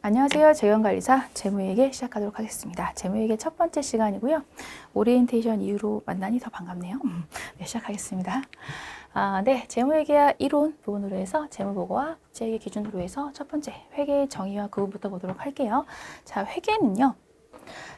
안녕하세요. 재원관리사 재무회계 시작하도록 하겠습니다. 재무회계 첫 번째 시간이고요. 오리엔테이션 이후로 만나니 더 반갑네요. 네, 시작하겠습니다. 네, 재무회계와 이론 부분으로 해서 재무보고와 국제회계 기준으로 해서 첫 번째 회계의 정의와 구분부터 보도록 할게요. 자, 회계는요.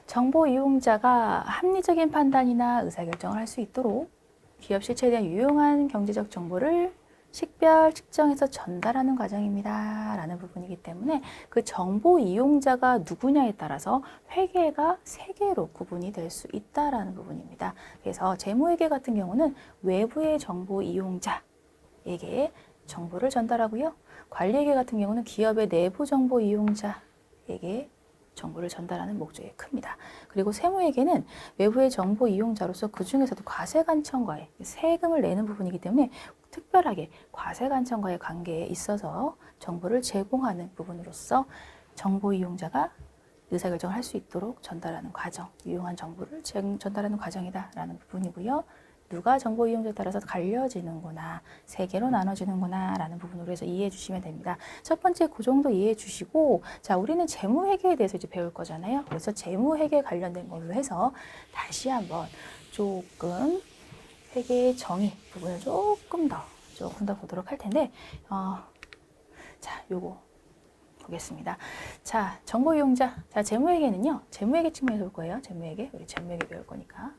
정보 이용자가 합리적인 판단이나 의사결정을 할 수 있도록 기업 실체에 대한 유용한 경제적 정보를 식별, 측정해서 전달하는 과정입니다. 라는 부분이기 때문에 그 정보 이용자가 누구냐에 따라서 회계가 세 개로 구분이 될 수 있다라는 부분입니다. 그래서 재무회계 같은 경우는 외부의 정보 이용자에게 정보를 전달하고요. 관리회계 같은 경우는 기업의 내부 정보 이용자에게 정보를 전달하는 목적이 큽니다. 그리고 세무회계는 외부의 정보 이용자로서 그 중에서도 과세관청과의 세금을 내는 부분이기 때문에 특별하게 과세관청과의 관계에 있어서 정보를 제공하는 부분으로서 정보 이용자가 의사결정을 할 수 있도록 전달하는 과정, 유용한 정보를 전달하는 과정이다라는 부분이고요. 누가 정보 이용자에 따라서 갈려지는구나, 세 개로 나눠지는구나 라는 부분으로 해서 이해해 주시면 됩니다. 첫 번째 그 정도 이해해 주시고, 자, 우리는 재무회계에 대해서 이제 배울 거잖아요. 그래서 재무회계 관련된 걸로 해서 다시 한번 조금 회계의 정의 부분을 조금 더 보도록 할 텐데, 자, 요거 보겠습니다. 자, 정보 이용자. 자, 재무회계는요, 재무회계 측면에서 볼 거예요. 재무회계. 우리 재무회계 배울 거니까.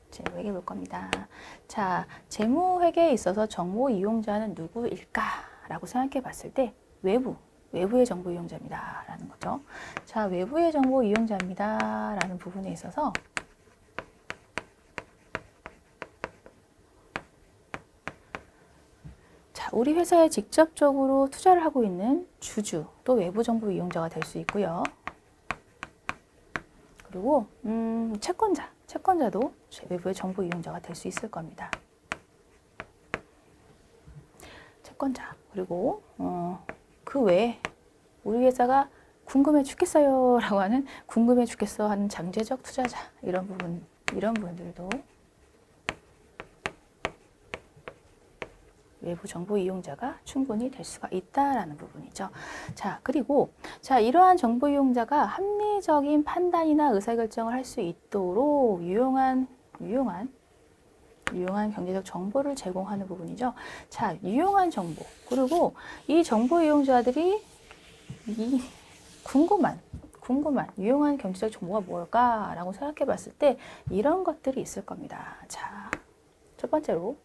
재무회계 볼 겁니다. 자, 재무회계에 있어서 정보 이용자는 누구일까라고 생각해 봤을 때 외부의 정보 이용자입니다. 라는 거죠. 자, 외부의 정보 이용자입니다. 라는 부분에 있어서 자, 우리 회사에 직접적으로 투자를 하고 있는 주주도 외부 정보 이용자가 될 수 있고요. 그리고 채권자도 외부의 정보 이용자가 될 수 있을 겁니다. 채권자. 그리고 그 외에 우리 회사가 궁금해 죽겠어요 라고 하는 궁금해 죽겠어 하는 잠재적 투자자 이런 부분들도 외부 정보 이용자가 충분히 될 수가 있다라는 부분이죠. 자, 그리고 자, 이러한 정보 이용자가 합리적인 판단이나 의사결정을 할 수 있도록 유용한 경제적 정보를 제공하는 부분이죠. 자, 유용한 정보. 그리고 이 정보 이용자들이 이 궁금한 유용한 경제적 정보가 뭘까라고 생각해 봤을 때 이런 것들이 있을 겁니다. 자, 첫 번째로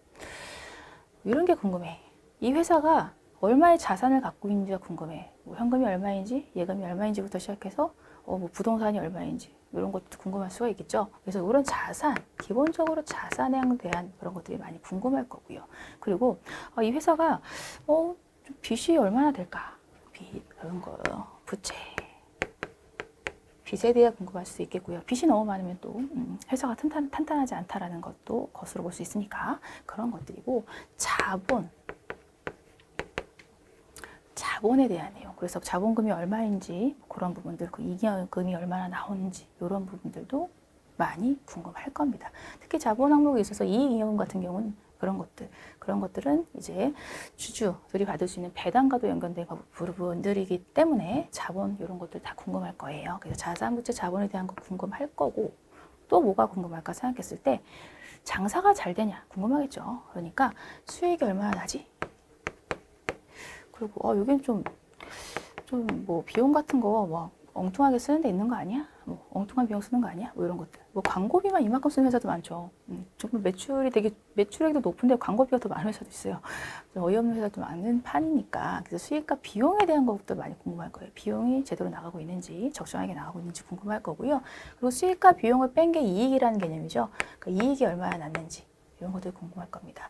이런 게 궁금해. 이 회사가 얼마의 자산을 갖고 있는지가 궁금해. 뭐 현금이 얼마인지, 예금이 얼마인지부터 시작해서 뭐 부동산이 얼마인지 이런 것도 궁금할 수가 있겠죠. 그래서 이런 기본적으로 자산에 대한 그런 것들이 많이 궁금할 거고요. 그리고 이 회사가 좀 빚이 얼마나 될까? 빚 그런 거, 부채. 빚에 대해 궁금할 수 있겠고요. 빚이 너무 많으면 또 회사가 탄탄하지 않다라는 것도 거슬러 볼 수 있으니까 그런 것들이고 자본에 대한 내용. 그래서 자본금이 얼마인지 그런 부분들, 그 잉여금이 얼마나 나오는지 이런 부분들도 많이 궁금할 겁니다. 특히 자본 항목에 있어서 이익잉여금 같은 경우는 그런 것들은 이제 주주들이 받을 수 있는 배당과도 연관된 부분들이기 때문에 자본 이런 것들 다 궁금할 거예요. 그래서 자산, 부채, 자본에 대한 거 궁금할 거고 또 뭐가 궁금할까 생각했을 때 장사가 잘 되냐 궁금하겠죠. 그러니까 수익이 얼마나 나지? 그리고 여긴 좀 뭐 비용 같은 거 뭐 엉뚱하게 쓰는 데 있는 거 아니야? 뭐 엉뚱한 비용 쓰는 거 아니야? 뭐 이런 것들. 뭐 광고비만 이만큼 쓰는 회사도 많죠. 조금 매출액도 높은데 광고비가 더 많은 회사도 있어요. 어이없는 회사도 많은 판이니까. 그래서 수익과 비용에 대한 것도 많이 궁금할 거예요. 비용이 제대로 나가고 있는지, 적정하게 나가고 있는지 궁금할 거고요. 그리고 수익과 비용을 뺀 게 이익이라는 개념이죠. 그러니까 이익이 얼마나 났는지 이런 것들 궁금할 겁니다.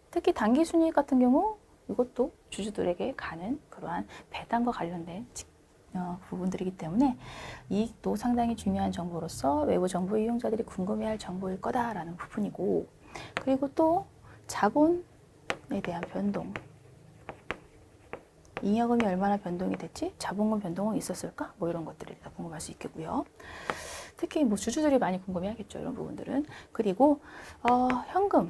특히 단기 순이익 같은 경우 이것도 주주들에게 가는 그러한 배당과 관련된 부분들이기 때문에 이익도 상당히 중요한 정보로서 외부 정보 이용자들이 궁금해할 정보일 거다라는 부분이고, 그리고 또 자본에 대한 변동, 잉여금이 얼마나 변동이 됐지? 자본금 변동은 있었을까? 뭐 이런 것들이 다 궁금할 수 있겠고요. 특히 뭐 주주들이 많이 궁금해하겠죠. 이런 부분들은. 그리고 현금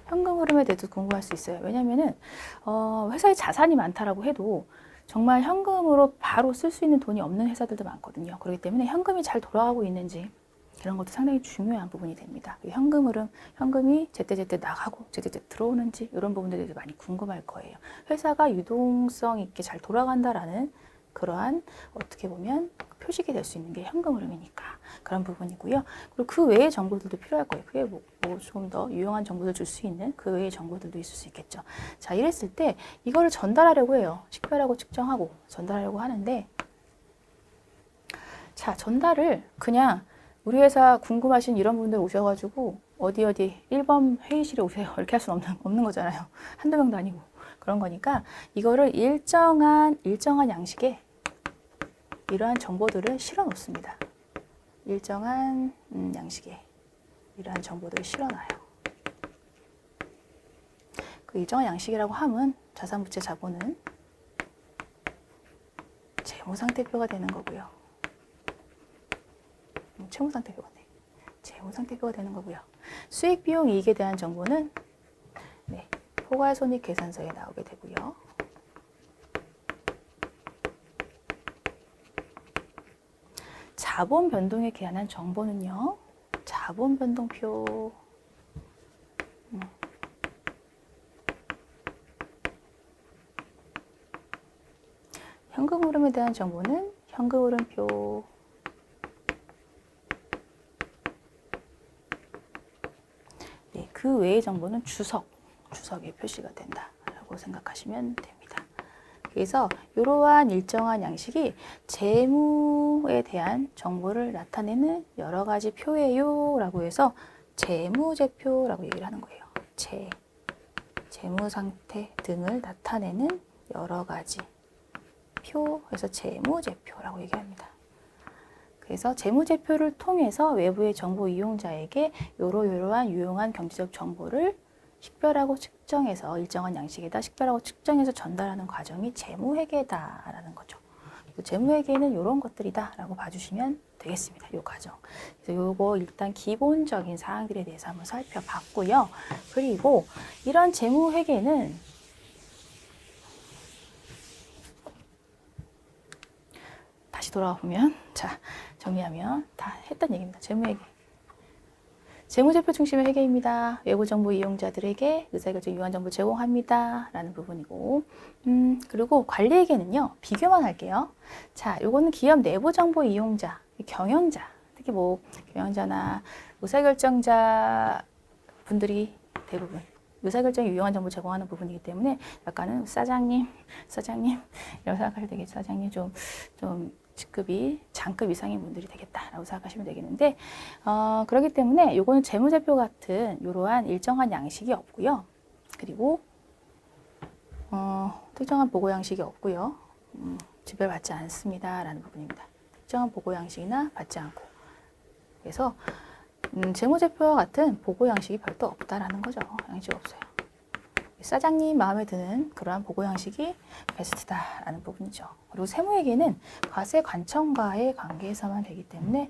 현금 흐름에 대해서 궁금할 수 있어요. 왜냐면은 회사에 자산이 많다라고 해도 정말 현금으로 바로 쓸 수 있는 돈이 없는 회사들도 많거든요. 그렇기 때문에 현금이 잘 돌아가고 있는지 이런 것도 상당히 중요한 부분이 됩니다. 현금 흐름, 현금이 제때제때 나가고 제때제때 들어오는지 이런 부분들에 대해서 많이 궁금할 거예요. 회사가 유동성 있게 잘 돌아간다라는 그러한 어떻게 보면 표식이 될 수 있는 게 현금 흐름이니까 그런 부분이고요. 그리고 그 외의 정보들도 필요할 거예요. 그게 뭐 좀 더 유용한 정보를 줄 수 있는 그 외의 정보들도 있을 수 있겠죠. 자, 이랬을 때 이거를 전달하려고 해요. 식별하고 측정하고 전달하려고 하는데, 자, 전달을 그냥 우리 회사 궁금하신 이런 분들 오셔가지고 어디 1번 회의실에 오세요 이렇게 할 수는 없는 거잖아요. 한두 명도 아니고. 그런 거니까 이거를 일정한 양식에 이러한 정보들을 실어 놓습니다. 일정한 양식에 이러한 정보들을 실어 놔요. 그 일정한 양식이라고 하면 자산부채 자본은 재무상태표가 되는 거고요. 채무상태표가네. 재무상태표가 되는 거고요. 수익, 비용, 이익에 대한 정보는 포괄손익계산서에 나오게 되고요. 자본 변동에 관한 정보는요. 자본 변동표. 현금 흐름에 대한 정보는 현금 흐름표. 그 외의 정보는 주석에 표시가 된다라고 생각하시면 됩니다. 그래서 이러한 일정한 양식이 재무에 대한 정보를 나타내는 여러 가지 표예요 라고 해서 재무제표라고 얘기를 하는 거예요. 재무 상태 등을 나타내는 여러 가지 표에서 재무제표라고 얘기합니다. 그래서 재무제표를 통해서 외부의 정보 이용자에게 이러한 유용한 경제적 정보를 식별하고 측정해서 일정한 양식에다 식별하고 측정해서 전달하는 과정이 재무회계다라는 거죠. 재무회계는 이런 것들이다라고 봐주시면 되겠습니다. 이 과정. 그래서 요거 일단 기본적인 사항들에 대해서 한번 살펴봤고요. 그리고 이런 재무회계는 다시 돌아와 보면, 자, 정리하면 다 했던 얘기입니다. 재무회계. 재무제표 중심의 회계입니다. 외부 정보 이용자들에게 의사결정 유효한 정보 제공합니다. 라는 부분이고, 그리고 관리회계는요, 비교만 할게요. 자, 요거는 기업 내부 정보 이용자, 경영자, 특히 뭐, 경영자나 의사결정자 분들이 대부분 의사결정에 유용한 정보 제공하는 부분이기 때문에 약간은 사장님 이런 생각하셔도 되겠죠. 사장님 좀 직급이 장급 이상의 분들이 되겠다라고 생각하시면 되겠는데, 그렇기 때문에 요거는 재무제표 같은 이러한 일정한 양식이 없고요. 그리고 특정한 보고 양식이 없고요. 지배받지 않습니다라는 부분입니다. 특정한 보고 양식이나 받지 않고. 그래서 재무제표와 같은 보고 양식이 별도 없다라는 거죠. 양식이 없어요. 사장님 마음에 드는 그러한 보고 양식이 베스트다라는 부분이죠. 그리고 세무회계는 과세관청과의 관계에서만 되기 때문에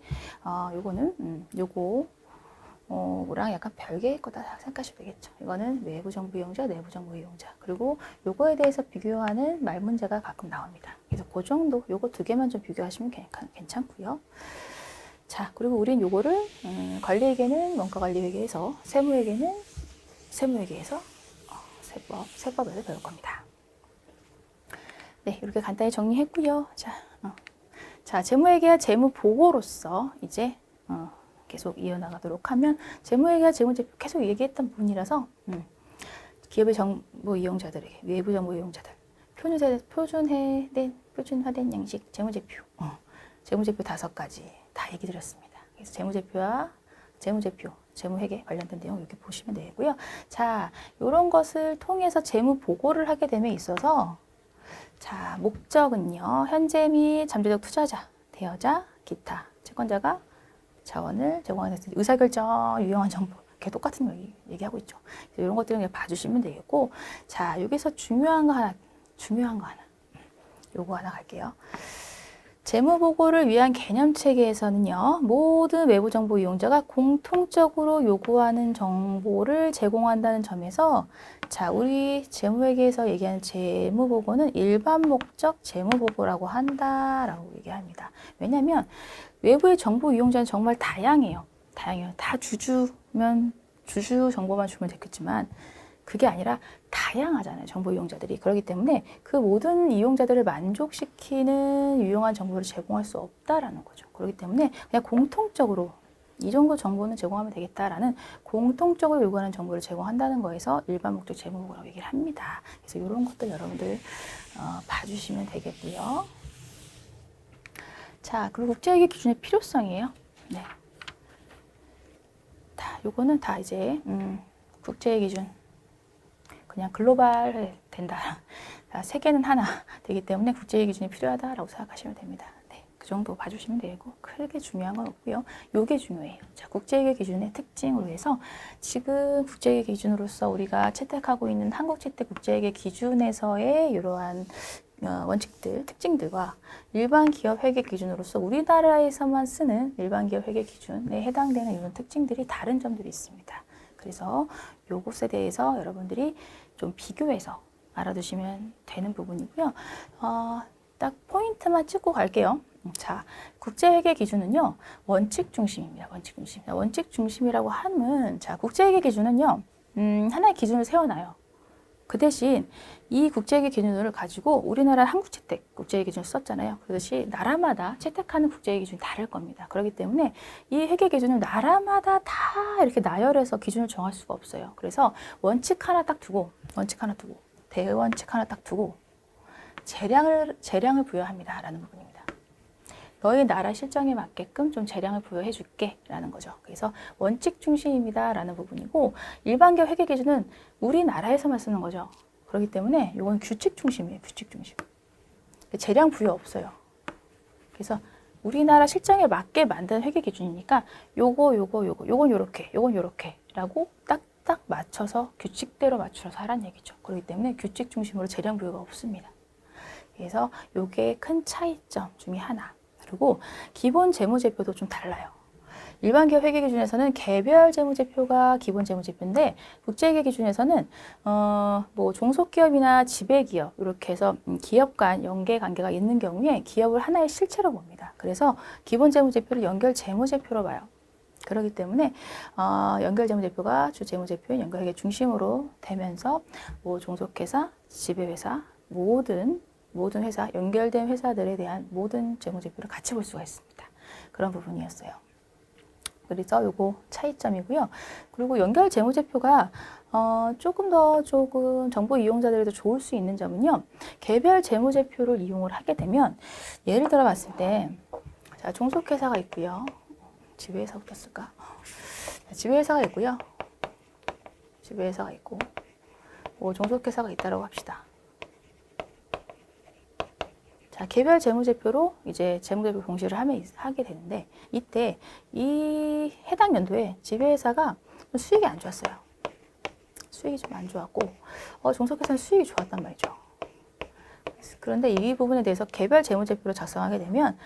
요거는 요거랑 약간 별개의 거다 생각하시면 되겠죠. 이거는 외부 정보 이용자, 내부 정보 이용자. 그리고 요거에 대해서 비교하는 말 문제가 가끔 나옵니다. 그래서 그 정도, 요거 두 개만 좀 비교하시면 괜찮고요. 자, 그리고 우린 요거를 관리회계는 원가관리회계에서, 세무회계는 세무회계에서 세법에서 배울 겁니다. 네, 이렇게 간단히 정리했고요. 자, 재무회계와 재무보고로서 이제 계속 이어나가도록 하면, 재무회계와 재무제표 계속 얘기했던 부분이라서 기업의 정보 이용자들에게, 외부 정보 이용자들, 표준화된 양식 재무제표, 재무제표 5가지 다 얘기 드렸습니다. 그래서 재무제표와 재무제표, 재무회계 관련된 내용 이렇게 보시면 되고요. 자, 이런 것을 통해서 재무 보고를 하게 됨에 있어서, 자, 목적은요, 현재 및 잠재적 투자자, 대여자, 기타 채권자가 자원을 제공하는 의사결정 유용한 정보, 이렇게 똑같은 거 얘기하고 있죠. 이런 것들을 그냥 봐주시면 되겠고, 자, 여기서 중요한 거 하나, 요거 하나 갈게요. 재무보고를 위한 개념체계에서는요, 모든 외부 정보 이용자가 공통적으로 요구하는 정보를 제공한다는 점에서, 자, 우리 재무회계에서 얘기하는 재무보고는 일반 목적 재무보고라고 한다라고 얘기합니다. 왜냐하면 외부의 정보 이용자는 정말 다양해요. 다양해요. 다 주주 정보만 주면 되겠지만, 그게 아니라 다양하잖아요. 정보 이용자들이. 그렇기 때문에 그 모든 이용자들을 만족시키는 유용한 정보를 제공할 수 없다라는 거죠. 그렇기 때문에 그냥 공통적으로 이 정도 정보는 제공하면 되겠다라는 공통적으로 요구하는 정보를 제공한다는 거에서 일반 목적 재무보고라고 얘기를 합니다. 그래서 이런 것도 여러분들 봐주시면 되겠고요. 자, 그리고 국제회계 기준의 필요성이에요. 네. 요거는 다 이제 국제회계 기준. 그냥 글로벌 된다. 세계는 하나 되기 때문에 국제회계 기준이 필요하다라고 생각하시면 됩니다. 네, 그 정도 봐주시면 되고 크게 중요한 건 없고요. 요게 중요해요. 자, 국제회계 기준의 특징으로 해서 지금 국제회계 기준으로서 우리가 채택하고 있는 한국채택 국제회계 기준에서의 이러한 원칙들, 특징들과 일반 기업 회계 기준으로서 우리나라에서만 쓰는 일반 기업 회계 기준에 해당되는 이런 특징들이 다른 점들이 있습니다. 그래서 요것에 대해서 여러분들이 좀 비교해서 알아두시면 되는 부분이고요. 딱 포인트만 찍고 갈게요. 자, 국제회계 기준은요, 원칙 중심입니다. 원칙 중심. 원칙 중심이라고 하면, 자, 국제회계 기준은요, 하나의 기준을 세워놔요. 그 대신 이 국제회계 기준을 가지고 우리나라 한국채택 국제회계 기준을 썼잖아요. 그렇듯이 나라마다 채택하는 국제회계 기준이 다를 겁니다. 그렇기 때문에 이 회계 기준을 나라마다 다 이렇게 나열해서 기준을 정할 수가 없어요. 그래서 원칙 하나 딱 두고, 대원칙 하나 딱 두고 재량을 부여합니다. 라는 부분입니다. 너희 나라 실정에 맞게끔 좀 재량을 부여해 줄게 라는 거죠. 그래서 원칙 중심입니다 라는 부분이고, 일반기업 회계 기준은 우리나라에서만 쓰는 거죠. 그렇기 때문에 이건 규칙 중심이에요. 규칙 중심. 재량 부여 없어요. 그래서 우리나라 실정에 맞게 만든 회계 기준이니까 요건 요렇게 라고 딱딱 맞춰서 규칙대로 맞춰서 하라는 얘기죠. 그렇기 때문에 규칙 중심으로 재량 부여가 없습니다. 그래서 요게 큰 차이점 중에 하나. 그리고 기본 재무제표도 좀 달라요. 일반 기업 회계 기준에서는 개별 재무제표가 기본 재무제표인데, 국제회계 기준에서는 뭐 종속기업이나 지배기업 이렇게 해서 기업 간 연계 관계가 있는 경우에 기업을 하나의 실체로 봅니다. 그래서 기본 재무제표를 연결 재무제표로 봐요. 그렇기 때문에 연결 재무제표가 주 재무제표인 연결회계 중심으로 되면서 뭐 종속회사, 지배회사 모든 회사, 연결된 회사들에 대한 모든 재무제표를 같이 볼 수가 있습니다. 그런 부분이었어요. 그래서 요거 차이점이고요. 그리고 연결 재무제표가 조금 정보 이용자들에도 좋을 수 있는 점은요, 개별 재무제표를 이용을 하게 되면, 예를 들어 봤을 때, 자, 종속회사가 있고요. 지배회사부터 쓸까? 지배회사가 있고요. 지배회사가 있고, 뭐 종속회사가 있다고 합시다. 자, 개별 재무제표로 이제 재무제표 공시를 하게 되는데, 이때 이 해당 연도에 지배회사가 수익이 안 좋았어요. 수익이 좀 안 좋았고, 종속회사는 수익이 좋았단 말이죠. 그런데 이 부분에 대해서 개별 재무제표를 작성하게 되면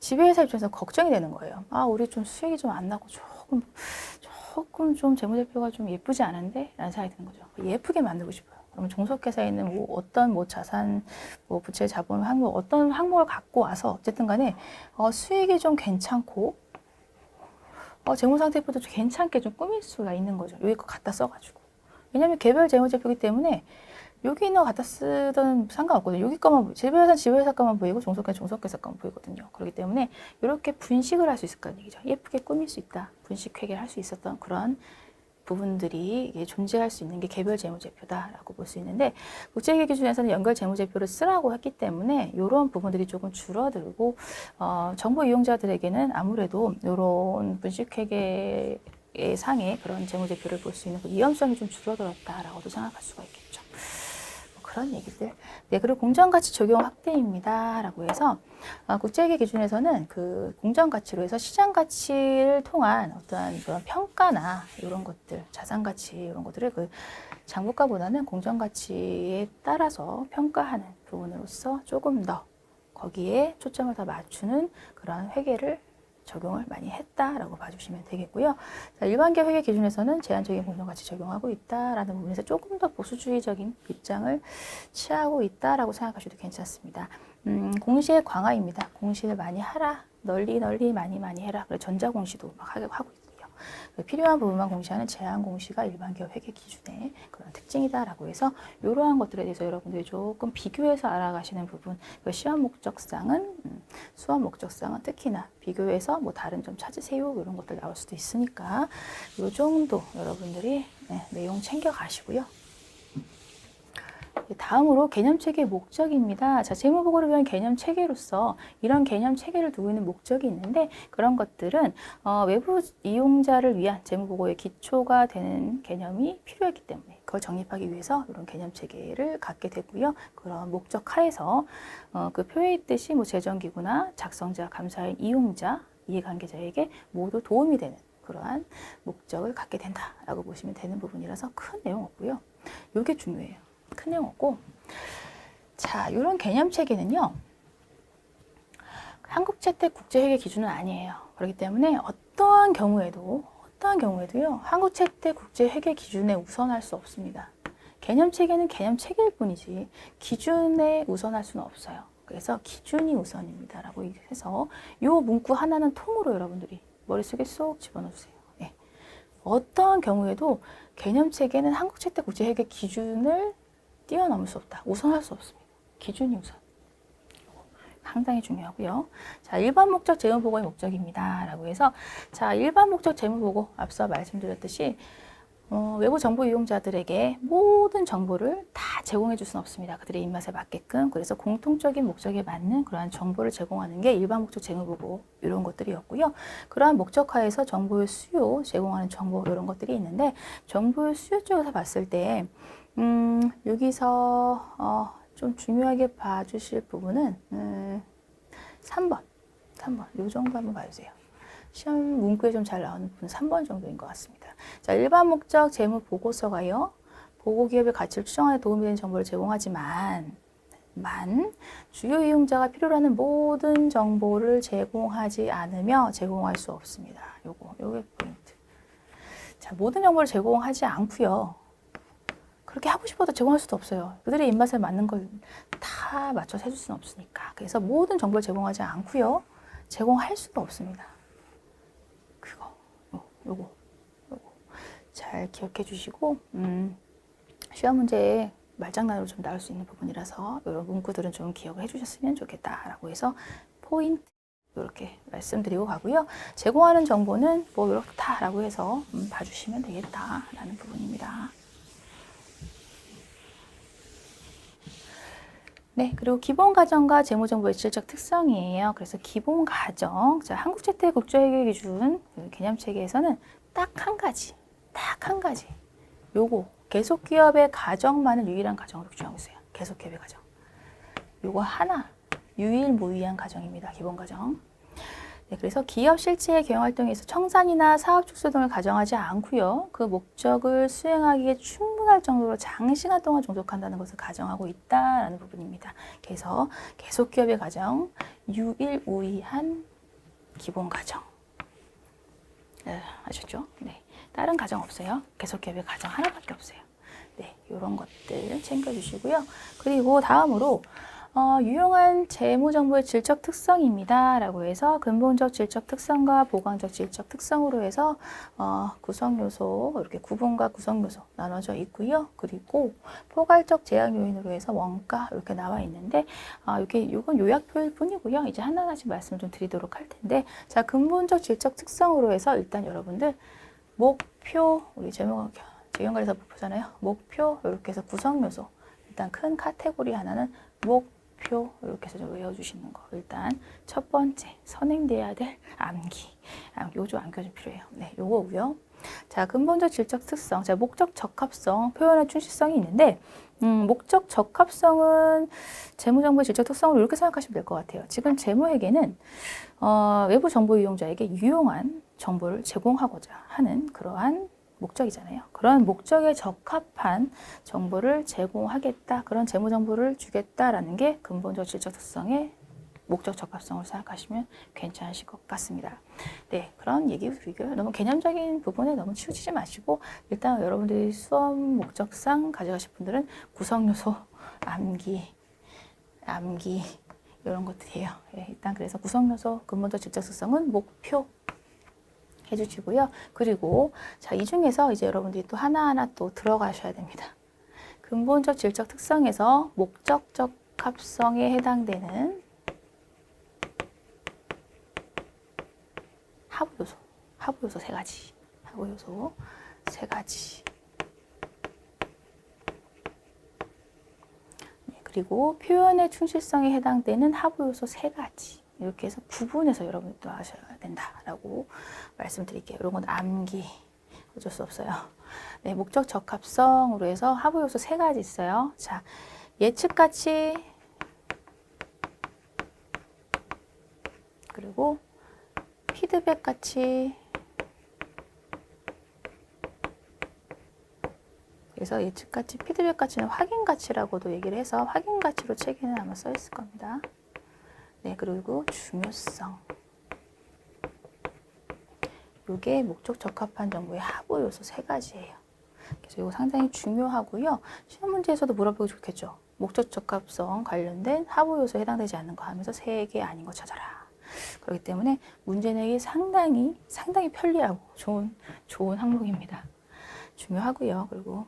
지배회사 입장에서 걱정이 되는 거예요. 우리 좀 수익이 좀 안 나고 조금 좀 재무제표가 좀 예쁘지 않은데? 라는 생각이 드는 거죠. 예쁘게 만들고 싶어요. 그러면 종속회사에 있는 어떤 자산, 부채, 자본, 항목, 어떤 항목을 갖고 와서 어쨌든 간에 수익이 좀 괜찮고 재무상태표도 좀 괜찮게 좀 꾸밀 수가 있는 거죠. 여기 거 갖다 써가지고. 왜냐하면 개별 재무제표이기 때문에 여기 있는 거 갖다 쓰든 상관없거든요. 여기 거만, 지배회사 거만 보이고 종속회사 거만 보이거든요. 그렇기 때문에 이렇게 분식을 할 수 있을 거라는 얘기죠. 예쁘게 꾸밀 수 있다. 분식 회계를 할 수 있었던 그런 부분들이 존재할 수 있는 게 개별 재무제표다라고 볼 수 있는데, 국제회계 기준에서는 연결 재무제표를 쓰라고 했기 때문에 이런 부분들이 조금 줄어들고, 정보 이용자들에게는 아무래도 이런 분식회계의 상의 그런 재무제표를 볼 수 있는 그 위험성이 좀 줄어들었다라고도 생각할 수가 있겠죠. 그런 얘기들. 네, 그리고 공정가치 적용 확대입니다. 라고 해서 국제회계 기준에서는 그 공정가치로 해서 시장가치를 통한 어떠한 그런 평가나 이런 것들, 자산가치 이런 것들을 그 장부가보다는 공정가치에 따라서 평가하는 부분으로서 조금 더 거기에 초점을 더 맞추는 그러한 회계를 적용을 많이 했다라고 봐주시면 되겠고요. 자, 일반기업 회계 기준에서는 제한적인 공정가치 적용하고 있다라는 부분에서 조금 더 보수주의적인 입장을 취하고 있다라고 생각하셔도 괜찮습니다. 공시의 강화입니다. 공시를 많이 하라, 널리 많이 해라. 그래 전자공시도 막 하고 있고요. 필요한 부분만 공시하는 제한공시가 일반기업 회계 기준의 그런 특징이다라고 해서 이러한 것들에 대해서 여러분들이 조금 비교해서 알아가시는 부분, 시험 목적상은 특히나 비교해서 뭐 다른 점 찾으세요 이런 것들 나올 수도 있으니까 이 정도 여러분들이 내용 챙겨 가시고요. 다음으로 개념체계 목적입니다. 자, 재무보고를 위한 개념체계로서 이런 개념체계를 두고 있는 목적이 있는데 그런 것들은 외부 이용자를 위한 재무보고의 기초가 되는 개념이 필요했기 때문에 그걸 정립하기 위해서 이런 개념체계를 갖게 되고요. 그런 목적 하에서 그 표에 있듯이 뭐 재정기구나 작성자, 감사인, 이용자, 이해관계자에게 모두 도움이 되는 그러한 목적을 갖게 된다라고 보시면 되는 부분이라서 큰 내용 없고요. 이게 중요해요. 큰 내용 없고, 자, 이런 개념 체계는요, 한국채택 국제회계 기준은 아니에요. 그렇기 때문에 어떠한 경우에도요, 한국채택 국제회계 기준에 우선할 수 없습니다. 개념 체계는 개념 체계일 뿐이지 기준에 우선할 수는 없어요. 그래서 기준이 우선입니다라고 해서 이 문구 하나는 통으로 여러분들이 머릿속에 쏙 집어넣으세요. 네. 어떠한 경우에도 개념 체계는 한국채택 국제회계 기준을 뛰어넘을 수 없다. 우선할 수 없습니다. 기준이 우선. 상당히 중요하고요. 자, 일반 목적 재무보고의 목적입니다. 라고 해서 자, 일반 목적 재무보고 앞서 말씀드렸듯이 외부 정보 이용자들에게 모든 정보를 다 제공해 줄 수는 없습니다. 그들의 입맛에 맞게끔. 그래서 공통적인 목적에 맞는 그러한 정보를 제공하는 게 일반 목적 재무보고 이런 것들이었고요. 그러한 목적하에서 정보의 수요, 제공하는 정보 이런 것들이 있는데 정보의 수요 쪽에서 봤을 때 여기서 좀 중요하게 봐주실 부분은 3번 요 정도 한번 봐주세요. 시험 문구에 좀 잘 나오는 부분 3번 정도인 것 같습니다. 자, 일반 목적 재무 보고서가요. 보고기업의 가치를 추정하는 데 도움이 되는 정보를 제공하지만 주요 이용자가 필요로 하는 모든 정보를 제공하지 않으며 제공할 수 없습니다. 요게 포인트. 자, 모든 정보를 제공하지 않고요. 그렇게 하고 싶어도 제공할 수도 없어요. 그들의 입맛에 맞는 걸 다 맞춰서 해줄 수는 없으니까. 그래서 모든 정보를 제공하지 않고요. 제공할 수도 없습니다. 요거 잘 기억해 주시고 시험 문제에 말장난으로 좀 나올 수 있는 부분이라서 이런 문구들은 좀 기억을 해주셨으면 좋겠다라고 해서 포인트 이렇게 말씀드리고 가고요. 제공하는 정보는 뭐 이렇다라고 해서 봐주시면 되겠다라는 부분입니다. 네, 그리고 기본 가정과 재무정보의 질적 특성이에요. 그래서 기본 가정, 자, 한국채택 국제회계 기준 개념 체계에서는 딱 한 가지. 요거 계속기업의 가정만을 유일한 가정으로 규정하고 있어요. 계속기업의 가정. 요거 하나, 유일무이한 가정입니다. 기본 가정. 네, 그래서 기업 실체의 경영활동에서 청산이나 사업 축소 등을 가정하지 않고요. 그 목적을 수행하기에 충분할 정도로 장시간 동안 종속한다는 것을 가정하고 있다라는 부분입니다. 그래서 계속기업의 가정, 유일무이한 기본 가정. 아셨죠? 네, 다른 가정 없어요. 계속기업의 가정 하나밖에 없어요. 네, 이런 것들 챙겨주시고요. 그리고 다음으로 유용한 재무정보의 질적 특성입니다. 라고 해서 근본적 질적 특성과 보강적 질적 특성으로 해서 구성요소, 이렇게 구분과 구성요소 나눠져 있고요. 그리고 포괄적 제약 요인으로 해서 원가 이렇게 나와 있는데 이건 요약표일 뿐이고요. 이제 하나하나씩 말씀을 좀 드리도록 할 텐데 자, 근본적 질적 특성으로 해서 일단 여러분들 목표, 우리 재경관에서 목표잖아요. 목표 이렇게 해서 구성요소 일단 큰 카테고리 하나는 목표 이렇게 해서 좀 외워주시는 거. 일단 첫 번째 선행돼야 될 암기. 요조 암기가 좀 필요해요. 네, 요거고요. 자, 근본적 질적 특성. 자, 목적 적합성, 표현의 충실성이 있는데 목적 적합성은 재무정보의 질적 특성으로 이렇게 생각하시면 될 것 같아요. 지금 재무회계는 외부 정보 이용자에게 유용한 정보를 제공하고자 하는 그러한 목적이잖아요. 그런 목적에 적합한 정보를 제공하겠다. 그런 재무정보를 주겠다라는 게 근본적 질적 특성의 목적 적합성을 생각하시면 괜찮으실 것 같습니다. 네, 그런 얘기 드리고요. 너무 개념적인 부분에 너무 치우치지 마시고 일단 여러분들이 수업 목적상 가져가실 분들은 구성요소, 암기 이런 것들이에요. 네, 일단 그래서 구성요소, 근본적 질적 특성은 목표 해주시고요. 그리고 자, 이 중에서 이제 여러분들이 또 하나하나 또 들어가셔야 됩니다. 근본적 질적 특성에서 목적적 합성에 해당되는 하부 요소 세 가지. 네, 그리고 표현의 충실성에 해당되는 하부 요소 세 가지. 이렇게 해서 구분해서 여러분이 또 하셔야 된다라고 말씀드릴게요. 이런 건 암기 어쩔 수 없어요. 네, 목적 적합성으로 해서 하부 요소 세 가지 있어요. 자, 예측가치 그리고 피드백 가치. 그래서 예측 가치, 피드백 가치는 확인 가치라고도 얘기를 해서 확인 가치로 책에는 아마 써 있을 겁니다. 네, 그리고 중요성. 이게 목적 적합한 정보의 하부 요소 세 가지예요. 그래서 이거 상당히 중요하고요. 시험 문제에서도 물어보기 좋겠죠. 목적 적합성 관련된 하부 요소에 해당되지 않는 거 하면서 세 개 아닌 거 찾아라. 그렇기 때문에 문제 내기 상당히 편리하고 좋은 항목입니다. 중요하고요. 그리고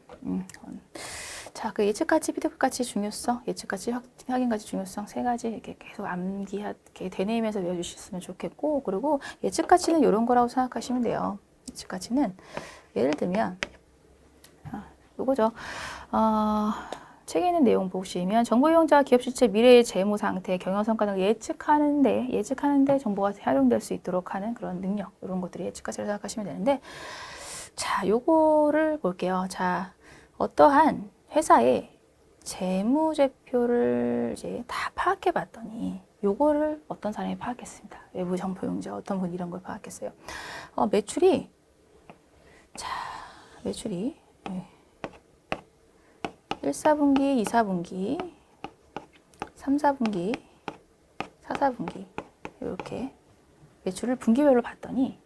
자, 그 예측가치, 피드백가치 중요성, 예측가치, 확인가치 중요성 세 가지 이렇게 계속 이렇게 되뇌이면서 외워주셨으면 좋겠고, 그리고 예측가치는 이런 거라고 생각하시면 돼요. 예측가치는 예를 들면 요거죠. 책에 있는 내용 보시면 정보 이용자와 기업 실체 미래의 재무 상태, 경영 성과 등을 예측하는데 정보가 활용될 수 있도록 하는 그런 능력, 이런 것들이 예측가치라고 생각하시면 되는데, 자, 요거를 볼게요. 자, 어떠한 회사의 재무제표를 이제 다 파악해 봤더니 요거를 어떤 사람이 파악했습니다. 외부 정보 이용자 어떤 분 이런 걸 파악했어요. 매출이 네. 1, 4분기, 2, 4분기, 3, 4분기, 4, 4분기 이렇게 매출을 분기별로 봤더니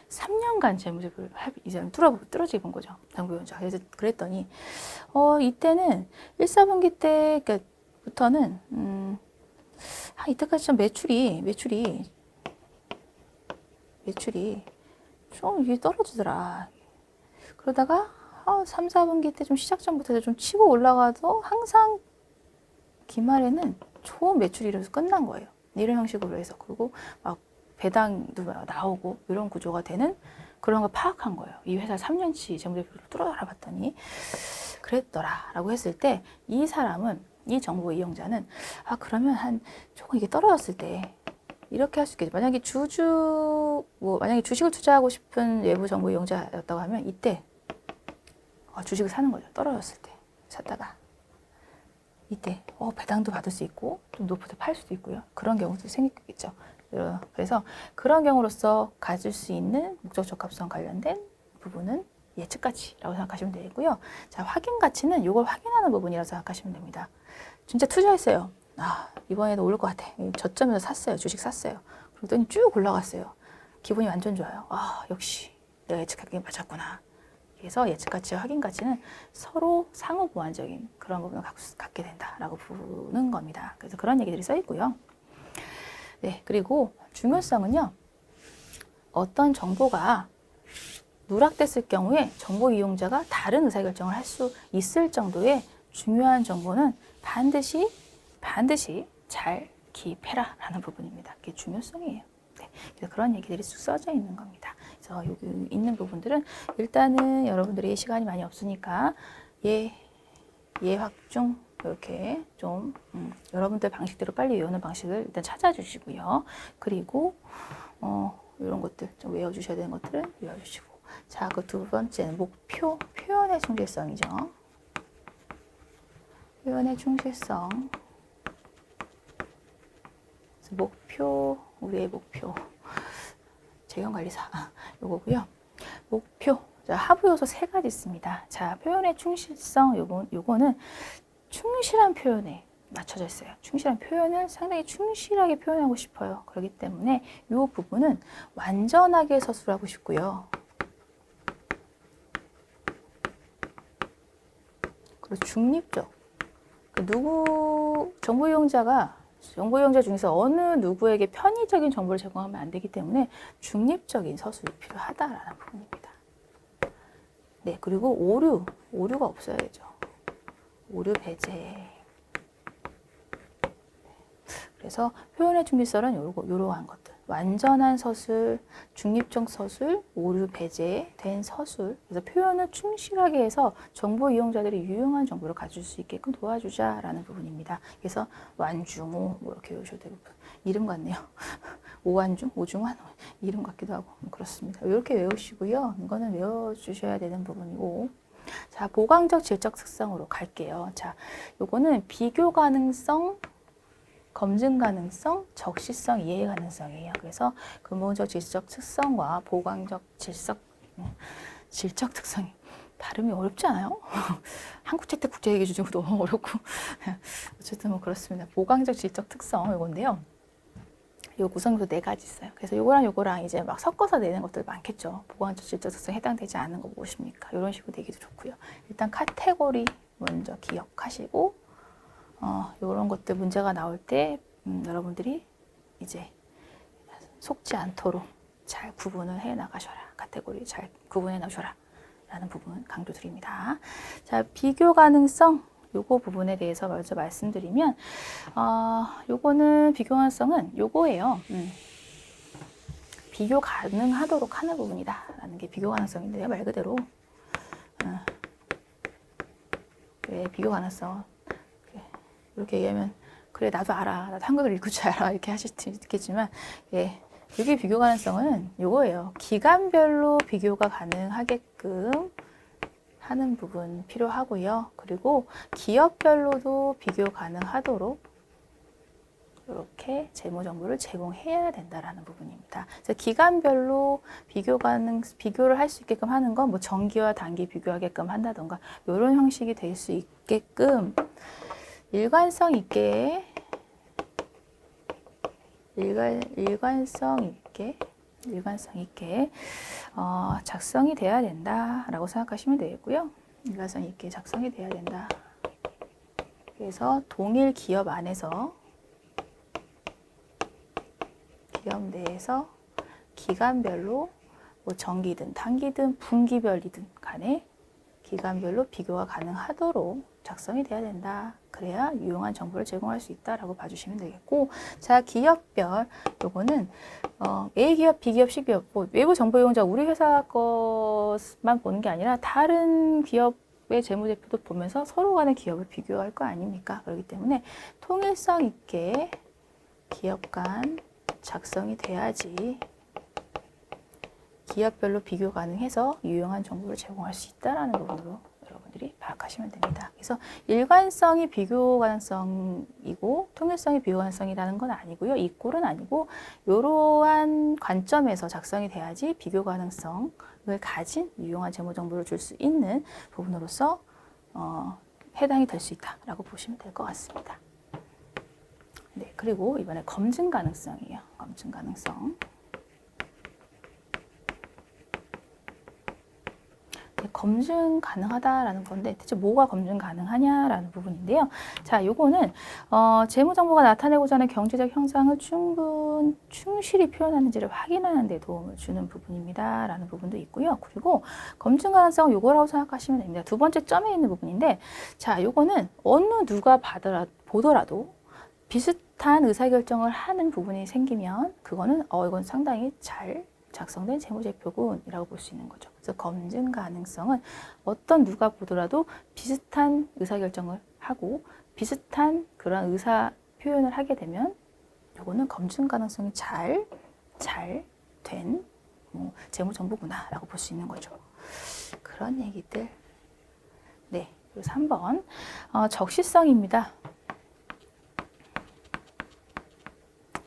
3년간 재무제표를 이제 뚫어지게 본 거죠. 정보위원자. 그래서 그랬더니 이때는 1, 4분기 때부터는 이때까지 좀 매출이 좀 이게 떨어지더라. 그러다가 3, 4분기 때 좀 시작 전부터 좀 치고 올라가도 항상 기말에는 좋은 매출이 이래서 끝난 거예요. 이런 형식으로 해서. 그리고 막 배당도 나오고 이런 구조가 되는 그런 걸 파악한 거예요. 이 회사 3년치 재무제표를 뚫어알아봤더니 그랬더라라고 했을 때 이 사람은, 이 정보 이용자는 그러면 한 조금 이게 떨어졌을 때 이렇게 할 수 있겠죠. 만약에 만약에 주식을 투자하고 싶은 외부 정보 이용자였다고 하면 이때 주식을 사는 거죠. 떨어졌을 때 샀다가 이때 배당도 받을 수 있고 좀 높을 때 팔 수도 있고요. 그런 경우도 생기겠죠. 그래서 그런 경우로서 가질 수 있는 목적 적합성 관련된 부분은 예측가치라고 생각하시면 되고요. 자, 확인가치는 이걸 확인하는 부분이라고 생각하시면 됩니다. 진짜 투자했어요. 이번에도 오를 것 같아. 저점에서 샀어요. 주식 샀어요. 그러더니 쭉 올라갔어요. 기분이 완전 좋아요. 역시 내가 예측하기에 맞았구나. 그래서 예측가치와 확인가치는 서로 상호 보완적인 그런 부분을 갖게 된다라고 보는 겁니다. 그래서 그런 얘기들이 써 있고요. 네, 그리고 중요성은요. 어떤 정보가 누락됐을 경우에 정보 이용자가 다른 의사결정을 할 수 있을 정도의 중요한 정보는 반드시 잘 기입해라 라는 부분입니다. 그게 중요성이에요. 네, 그래서 그런 얘기들이 쭉 써져 있는 겁니다. 그래서 여기 있는 부분들은 일단은 여러분들이 시간이 많이 없으니까 예확중 이렇게 좀 여러분들 방식대로 빨리 외우는 방식을 일단 찾아주시고요. 그리고 이런 것들 좀 외워주셔야 되는 것들은 외워주시고, 자, 그 두 번째는 목표, 표현의 충실성이죠. 표현의 충실성. 목표, 우리의 목표, 재경관리사 요거고요. 목표, 자, 하부 요소 세 가지 있습니다. 자, 표현의 충실성 요거는 충실한 표현에 맞춰져 있어요. 충실한 표현을 상당히 충실하게 표현하고 싶어요. 그렇기 때문에 이 부분은 완전하게 서술하고 싶고요. 그리고 중립적. 정보 이용자 중에서 어느 누구에게 편의적인 정보를 제공하면 안 되기 때문에 중립적인 서술이 필요하다라는 부분입니다. 네, 그리고 오류가 없어야죠. 오류 배제. 그래서 표현의 중립성은 요러한 것들. 완전한 서술, 중립적 서술, 오류 배제된 서술. 그래서 표현을 충실하게 해서 정보 이용자들이 유용한 정보를 가질 수 있게끔 도와주자라는 부분입니다. 그래서 완중오 뭐 이렇게 외우셔도 되고 이름 같네요. 오완중, 오중환 이름 같기도 하고 그렇습니다. 이렇게 외우시고요. 이거는 외워주셔야 되는 부분이고. 자, 보강적 질적 특성으로 갈게요. 자, 요거는 비교 가능성, 검증 가능성, 적시성, 이해 가능성이에요. 그래서 근본적 질적 특성과 보강적 질적 특성이 발음이 어렵지 않아요? 한국 채택 국제회계 중에 너무 어렵고 어쨌든 뭐 그렇습니다. 보강적 질적 특성 이건데요. 요 구성도 4가지 있어요. 그래서 요거랑 이제 막 섞어서 내는 것들 많겠죠. 보강적 질적 특성에 해당되지 않는 거 무엇입니까? 이런 식으로 내기도 좋고요. 일단 카테고리 먼저 기억하시고 이런 것들 문제가 나올 때 여러분들이 이제 속지 않도록 잘 구분을 해 나가셔라. 카테고리 잘 구분해 나셔라. 라는 부분 강조드립니다. 자, 비교 가능성 요거 부분에 대해서 먼저 말씀드리면 요거는 비교 가능성은 요거예요. 비교 가능하도록 하는 부분이다. 라는 게 비교 가능성인데요. 말 그대로 왜 비교 가능성 이렇게 얘기하면 그래 나도 알아. 나도 한국을 읽을 줄 알아. 이렇게 하실 수 있겠지만 예, 여기 비교 가능성은 요거예요. 기간별로 비교가 가능하게끔 하는 부분 필요하고요. 그리고 기업별로도 비교 가능하도록 이렇게 재무 정보를 제공해야 된다라는 부분입니다. 그래서 기간별로 비교를 할 수 있게끔 하는 건 뭐 정기와 단기 비교하게끔 한다던가 이런 형식이 될 수 있게끔 일관성 있게 작성이 돼야 된다라고 생각하시면 되겠고요. 일관성 있게 작성이 돼야 된다. 그래서 동일 기업 안에서 기업 내에서 기간별로 뭐 정기든 단기든 분기별이든 간에 기간별로 비교가 가능하도록 작성이 돼야 된다. 그래야 유용한 정보를 제공할 수 있다라고 봐주시면 되겠고, 자, 기업별 요거는 A 기업, B 기업, C 기업, 뭐 외부 정보 이용자 우리 회사 것만 보는 게 아니라 다른 기업의 재무제표도 보면서 서로 간의 기업을 비교할 거 아닙니까? 그렇기 때문에 통일성 있게 기업 간 작성이 돼야지 기업별로 비교 가능해서 유용한 정보를 제공할 수 있다는 부분으로 여러분들이 파악하시면 됩니다. 그래서 일관성이 비교 가능성이고 통일성이 비교 가능성이라는 건 아니고요. 이꼴은 아니고 이러한 관점에서 작성이 돼야지 비교 가능성을 가진 유용한 재무 정보를 줄 수 있는 부분으로서 해당이 될 수 있다라고 보시면 될 것 같습니다. 네, 그리고 이번에 검증 가능성이에요. 검증 가능성. 검증 가능하다라는 건데 대체 뭐가 검증 가능하냐라는 부분인데요. 자, 요거는 재무 정보가 나타내고자 하는 경제적 형상을 충실히 표현하는지를 확인하는 데 도움을 주는 부분입니다라는 부분도 있고요. 그리고 검증 가능성은 요거라고 생각하시면 됩니다. 두 번째 점에 있는 부분인데, 자, 요거는 어느 누가 보더라도 비슷한 의사결정을 하는 부분이 생기면 그거는 이건 상당히 잘 작성된 재무제표군이라고 볼 수 있는 거죠. 그래서 검증 가능성은 어떤 누가 보더라도 비슷한 의사결정을 하고 비슷한 그런 의사 표현을 하게 되면 이거는 검증 가능성이 잘 된 재무정보구나라고 볼 수 있는 거죠. 그런 얘기들. 네, 그리고 3번 적시성입니다.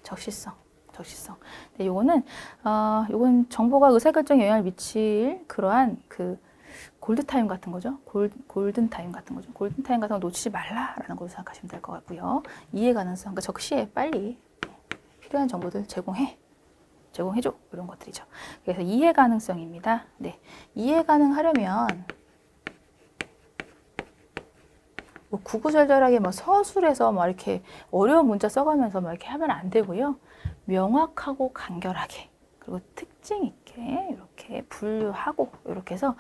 적시성. 네, 요건 정보가 의사결정에 영향을 미칠 그러한 골드타임 같은 거죠. 골든타임 같은 거죠. 골든타임 같은 거 놓치지 말라라는 걸로 생각하시면 될 것 같고요. 이해 가능성, 그러니까 적시에 빨리 필요한 정보들 제공해줘. 이런 것들이죠. 그래서 이해 가능성입니다. 네. 이해 가능하려면 뭐 구구절절하게 뭐 서술해서 막 이렇게 어려운 문자 써가면서 막 이렇게 하면 안 되고요. 명확하고 간결하게 그리고 특징 있게 이렇게 분류하고 이렇게 해서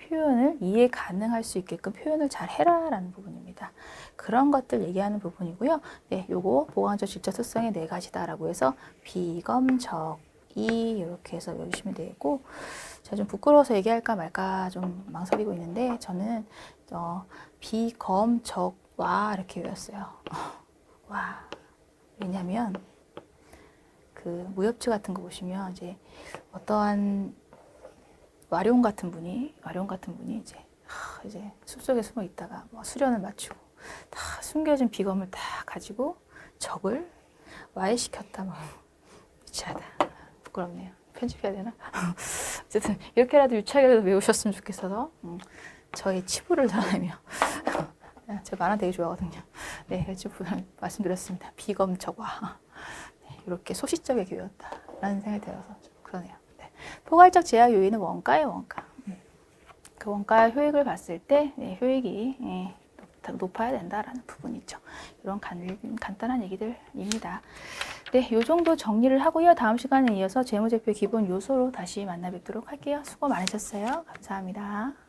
표현을 이해 가능할 수 있게끔 표현을 잘 해라라는 부분입니다. 그런 것들 얘기하는 부분이고요. 네, 요거 보강적 직접 특성의 4가지다라고 해서 비검적 이렇게 해서 외우시면 되고, 제가 좀 부끄러워서 얘기할까 말까 좀 망설이고 있는데 저는 비검적와 이렇게 외웠어요. 와, 왜냐면 그 무협지 같은 거 보시면 이제 어떠한 와룡 같은 분이 이제 숲속에 숨어 있다가 뭐 수련을 마치고 다 숨겨진 비검을 다 가지고 적을 와해시켰다. 뭐 유치하다. 부끄럽네요. 편집해야 되나? 어쨌든 이렇게라도 유치하게라도 외우셨으면 좋겠어서 저의 치부를 드러내며 제가 만화 되게 좋아하거든요. 네, 치부를 말씀드렸습니다. 비검적화. 네, 이렇게 소시적이게 외웠다라는 생각이 들어서 좀 그러네요. 네. 포괄적 제약 요인은 원가예요, 원가. 그 원가 효익을 봤을 때 효익이 높아야 된다라는 부분이죠. 이런 간단한 얘기들입니다. 네, 요 정도 정리를 하고요. 다음 시간에 이어서 재무제표 기본 요소로 다시 만나 뵙도록 할게요. 수고 많으셨어요. 감사합니다.